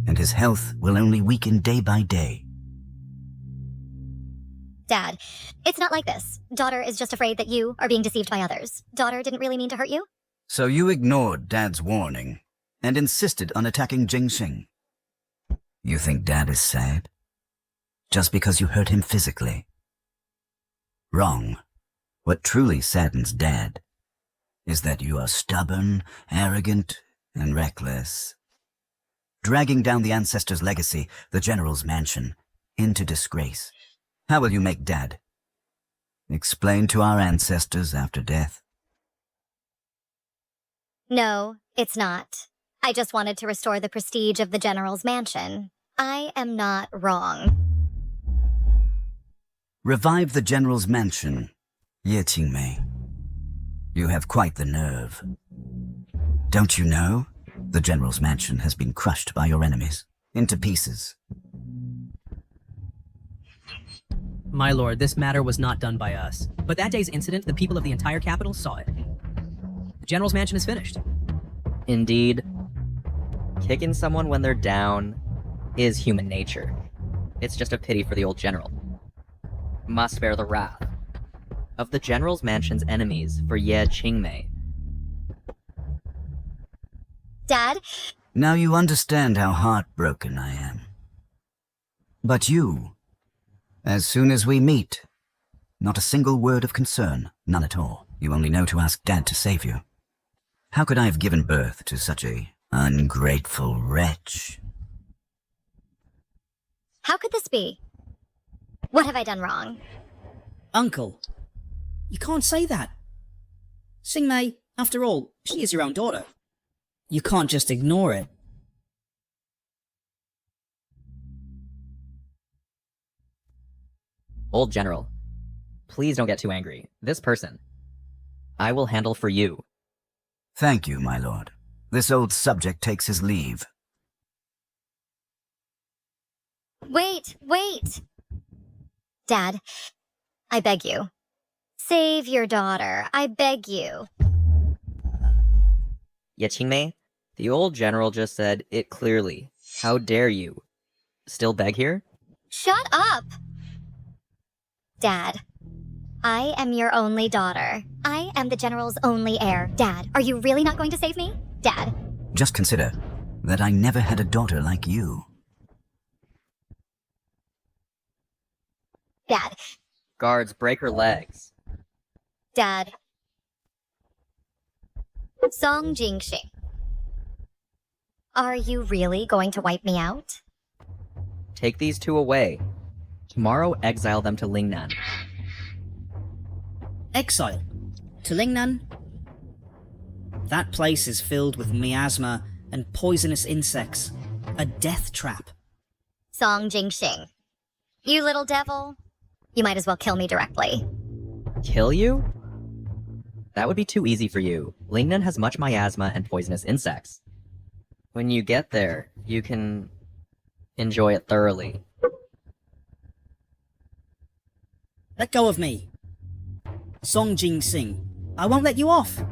and his health will only weaken day by day. Dad, it's not like this. Daughter is just afraid that you are being deceived by others. Daughter didn't really mean to hurt you. So you ignored Dad's warning and insisted on attacking Jingxing. You think Dad is sad? Just because you hurt him physically? Wrong. What truly saddens Dad is that you are stubborn, arrogant, and reckless, dragging down the ancestors' legacy, the General's mansion, into disgrace. How will you make Dad explain to our ancestors after death? No, it's not. I just wanted to restore the prestige of the General's mansion. I am not wrong. Revive the General's mansion, Ye Qingmei. You have quite the nerve. Don't you know? The General's mansion has been crushed by your enemies, into pieces. My lord, this matter was not done by us. But that day's incident, the people of the entire capital saw it. The General's mansion is finished. Indeed. Kicking someone when they're down is human nature. It's just a pity for the old general. Must bear the wrath of the General's mansion's enemies for Ye Qingmei. Dad? Now you understand how heartbroken I am. But you, as soon as we meet, not a single word of concern, none at all. You only know to ask Dad to save you. How could I have given birth to such a ungrateful wretch? How could this be? What have I done wrong? Uncle, you can't say that. Xingmei, after all, she is your own daughter. You can't just ignore it. Old General, please don't get too angry. This person, I will handle for you. Thank you, my lord. This old subject takes his leave. Wait! Dad, I beg you. Save your daughter. I beg you. Ye Qingmei, the old general just said it clearly. How dare you? Still beg here? Shut up! Dad, I am your only daughter. I am the General's only heir. Dad, are you really not going to save me? Dad. Just consider that I never had a daughter like you. Dad. Guards, break her legs. Dad. Song Jingxing. Are you really going to wipe me out? Take these two away. Tomorrow exile them to Lingnan. Exile? To Lingnan? That place is filled with miasma and poisonous insects. A death trap. Song Jingxing. You little devil. You might as well kill me directly. Kill you? That would be too easy for you. Lingnan has much miasma and poisonous insects. When you get there, you can enjoy it thoroughly. Let go of me. Song Jingxing. I won't let you off.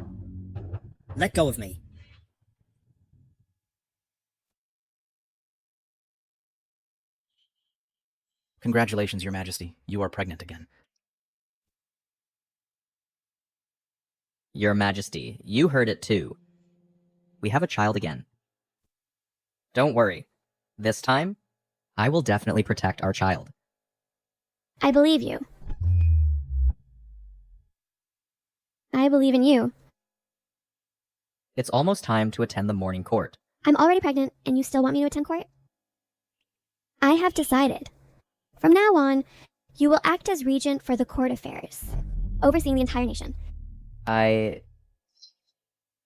Let go of me. Congratulations, Your Majesty. You are pregnant again. Your Majesty, you heard it too. We have a child again. Don't worry. This time, I will definitely protect our child. I believe you. I believe in you. It's almost time to attend the morning court. I'm already pregnant, and you still want me to attend court? I have decided. From now on, you will act as regent for the court affairs, overseeing the entire nation.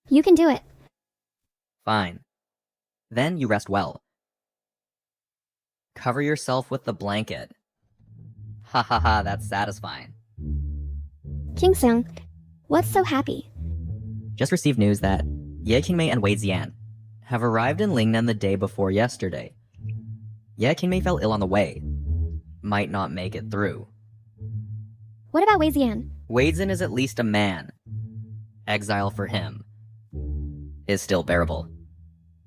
You can do it. Fine. Then you rest well. Cover yourself with the blanket. Ha ha ha, that's satisfying. King Sung, what's so happy? Just received news that Ye Qingmei and Wei Ziyan have arrived in Lingnan the day before yesterday. Ye Qingmei fell ill on the way. Might not make it through. What about Wei Ziyan? Wei Zin is at least a man. Exile for him is still bearable.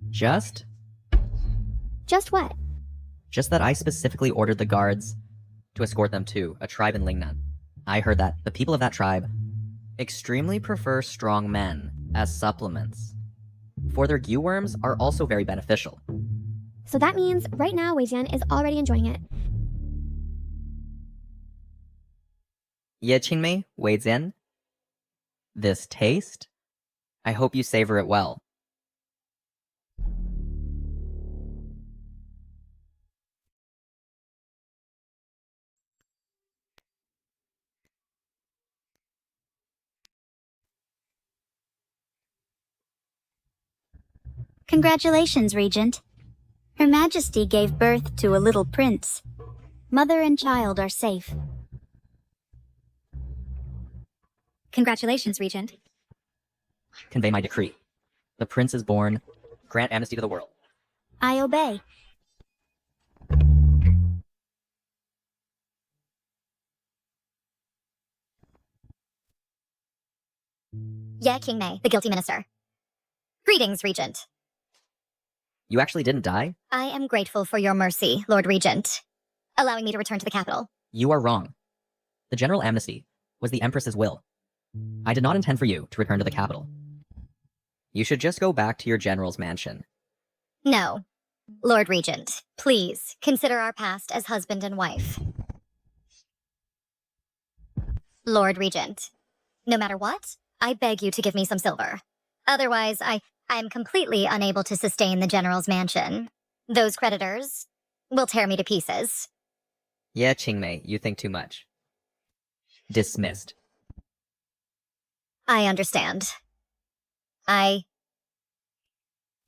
Just what? Just that I specifically ordered the guards to escort them to a tribe in Lingnan. I heard that the people of that tribe extremely prefer strong men as supplements. For their goo worms are also very beneficial. So that means right now Weijian is already enjoying it. Ye Qingmei, Wei Zian, this taste, I hope you savor it well. Congratulations, Regent. Her Majesty gave birth to a little prince. Mother and child are safe. Congratulations, Regent. Convey my decree. The prince is born. Grant amnesty to the world. I obey. Ye Qingmei, the guilty minister. Greetings, Regent. You actually didn't die? I am grateful for your mercy, Lord Regent, allowing me to return to the capital. You are wrong. The general amnesty was the Empress's will. I did not intend for you to return to the capital. You should just go back to your general's mansion. No. Lord Regent, please consider our past as husband and wife. Lord Regent, no matter what, I beg you to give me some silver. Otherwise, I am completely unable to sustain the general's mansion. Those creditors will tear me to pieces. Yeah, Qingmei, you think too much. Dismissed. I understand. I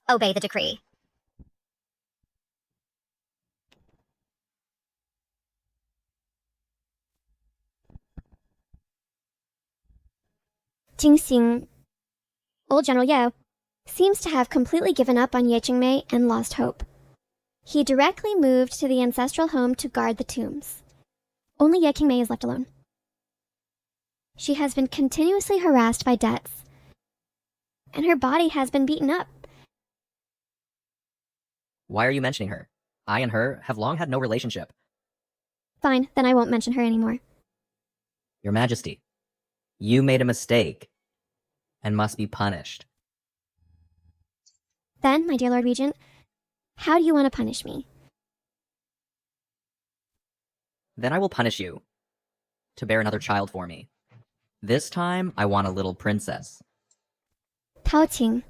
obey the decree. Jingxing, old General Ye, seems to have completely given up on Ye Qingmei and lost hope. He directly moved to the ancestral home to guard the tombs. Only Ye Qingmei is left alone. She has been continuously harassed by debts, and her body has been beaten up. Why are you mentioning her? I and her have long had no relationship. Fine, then I won't mention her anymore. Your Majesty, you made a mistake and must be punished. Then, my dear Lord Regent, how do you want to punish me? Then I will punish you to bear another child for me. This time, I want a little princess. Tao Qing.